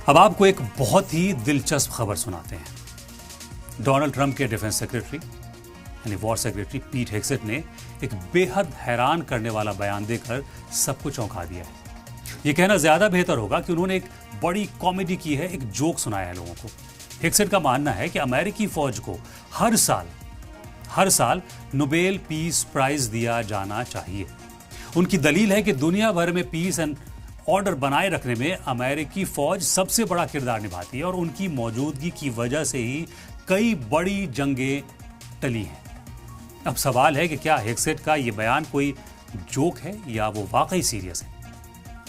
अब आपको एक बहुत ही दिलचस्प खबर सुनाते हैं। डोनाल्ड ट्रंप के डिफेंस सेक्रेटरी यानी वॉर सेक्रेटरी पीट हेग्सेट ने एक बेहद हैरान करने वाला बयान देकर सबको चौंका दिया है। यह कहना ज्यादा बेहतर होगा कि उन्होंने एक बड़ी कॉमेडी की है, एक जोक सुनाया है लोगों को। हेग्सेट का मानना है कि अमेरिकी फौज को हर साल नोबेल पीस प्राइज दिया जाना चाहिए। उनकी दलील है कि दुनिया भर में पीस एंड ऑर्डर बनाए रखने में अमेरिकी फौज सबसे बड़ा किरदार निभाती है और उनकी मौजूदगी की वजह से ही कई बड़ी जंगें टली हैं। अब सवाल है कि क्या हेग्सेट का यह बयान कोई जोक है या वो वाकई सीरियस है।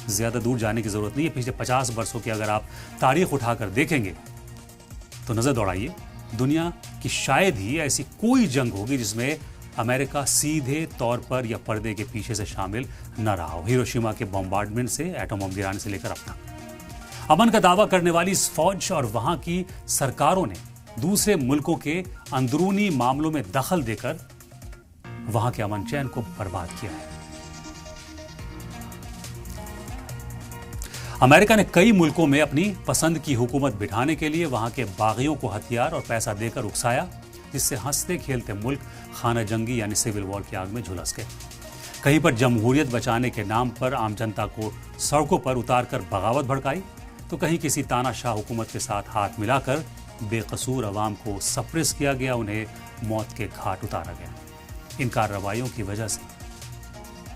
ज्यादा दूर जाने की जरूरत नहीं है। पिछले 50 वर्षों की अगर आप तारीख उठाकर देखेंगे तो नजर दौड़ाइए, दुनिया की शायद ही ऐसी कोई जंग होगी जिसमें अमेरिका सीधे तौर पर या पर्दे के पीछे से शामिल न रहा हो। हिरोशिमा के बॉम्बार्डमेंट से एटम बम गिराने से लेकर अब तक अमन का दावा करने वाली इस फौज और वहां की सरकारों ने दूसरे मुल्कों के अंदरूनी मामलों में दखल देकर वहां के अमन चैन को बर्बाद किया है। अमेरिका ने कई मुल्कों में अपनी पसंद की हुकूमत बिठाने के लिए वहां के बागियों को हथियार और पैसा देकर उकसाया, जिससे हंसते खेलते मुल्क खाना जंगी यानी सिविल वॉर की आग में झुलस गए। कहीं पर जमहूरियत बचाने के नाम पर आम जनता को सड़कों पर उतारकर बगावत भड़काई, तो कहीं किसी तानाशाह हुकूमत के साथ हाथ मिलाकर बेकसूर अवाम को सप्रेस किया गया, उन्हें मौत के घाट उतारा गया। इन कार्रवाइयों की वजह से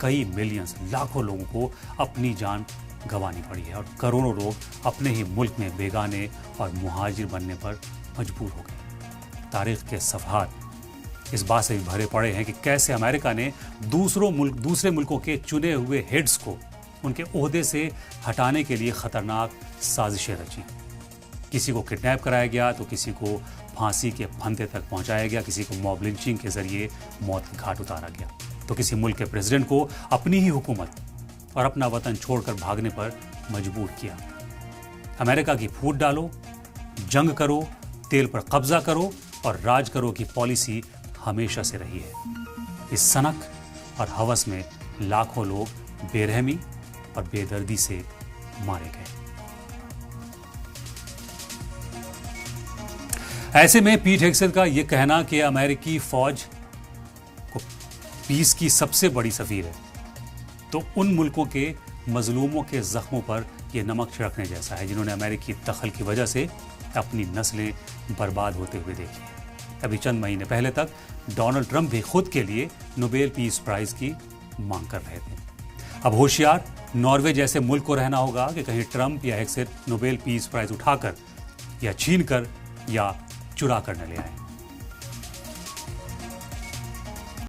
कई मिलियंस लाखों लोगों को अपनी जान गंवानी पड़ी है और करोड़ों लोग अपने ही मुल्क में बेगाने और मुहाजिर बनने पर मजबूर हो गए। तारीख के सफ़हात इस बात से भी भरे पड़े हैं कि कैसे अमेरिका ने दूसरे मुल्कों के चुने हुए हेड्स को उनके ओहदे से हटाने के लिए खतरनाक साजिशें रची। किसी को किडनैप कराया गया तो किसी को फांसी के फंदे तक पहुंचाया गया, किसी को मॉब लिंचिंग के जरिए मौत के घाट उतारा गया, तो किसी मुल्क के प्रेसिडेंट को अपनी ही हुकूमत और अपना वतन छोड़कर भागने पर मजबूर किया। अमेरिका की फूट डालो, जंग करो, तेल पर कब्जा करो और राज करो की पॉलिसी हमेशा से रही है। इस सनक और हवस में लाखों लोग बेरहमी और बेदर्दी से मारे गए। ऐसे में पीट हेग्सेट का यह कहना कि अमेरिकी फौज को पीस की सबसे बड़ी सफीर है, तो उन मुल्कों के मजलूमों के जख्मों पर यह नमक छिड़कने जैसा है जिन्होंने अमेरिकी दखल की वजह से अपनी नस्लें बर्बाद होते हुए देखी हैं। अभी चंद महीने पहले तक डोनाल्ड ट्रंप भी खुद के लिए नोबेल पीस प्राइज की मांग कर रहे थे। अब होशियार नॉर्वे जैसे मुल्क को रहना होगा कि कहीं ट्रंप या हेग्सेट नोबेल पीस प्राइज उठाकर या छीन कर या चुरा कर न ले आए।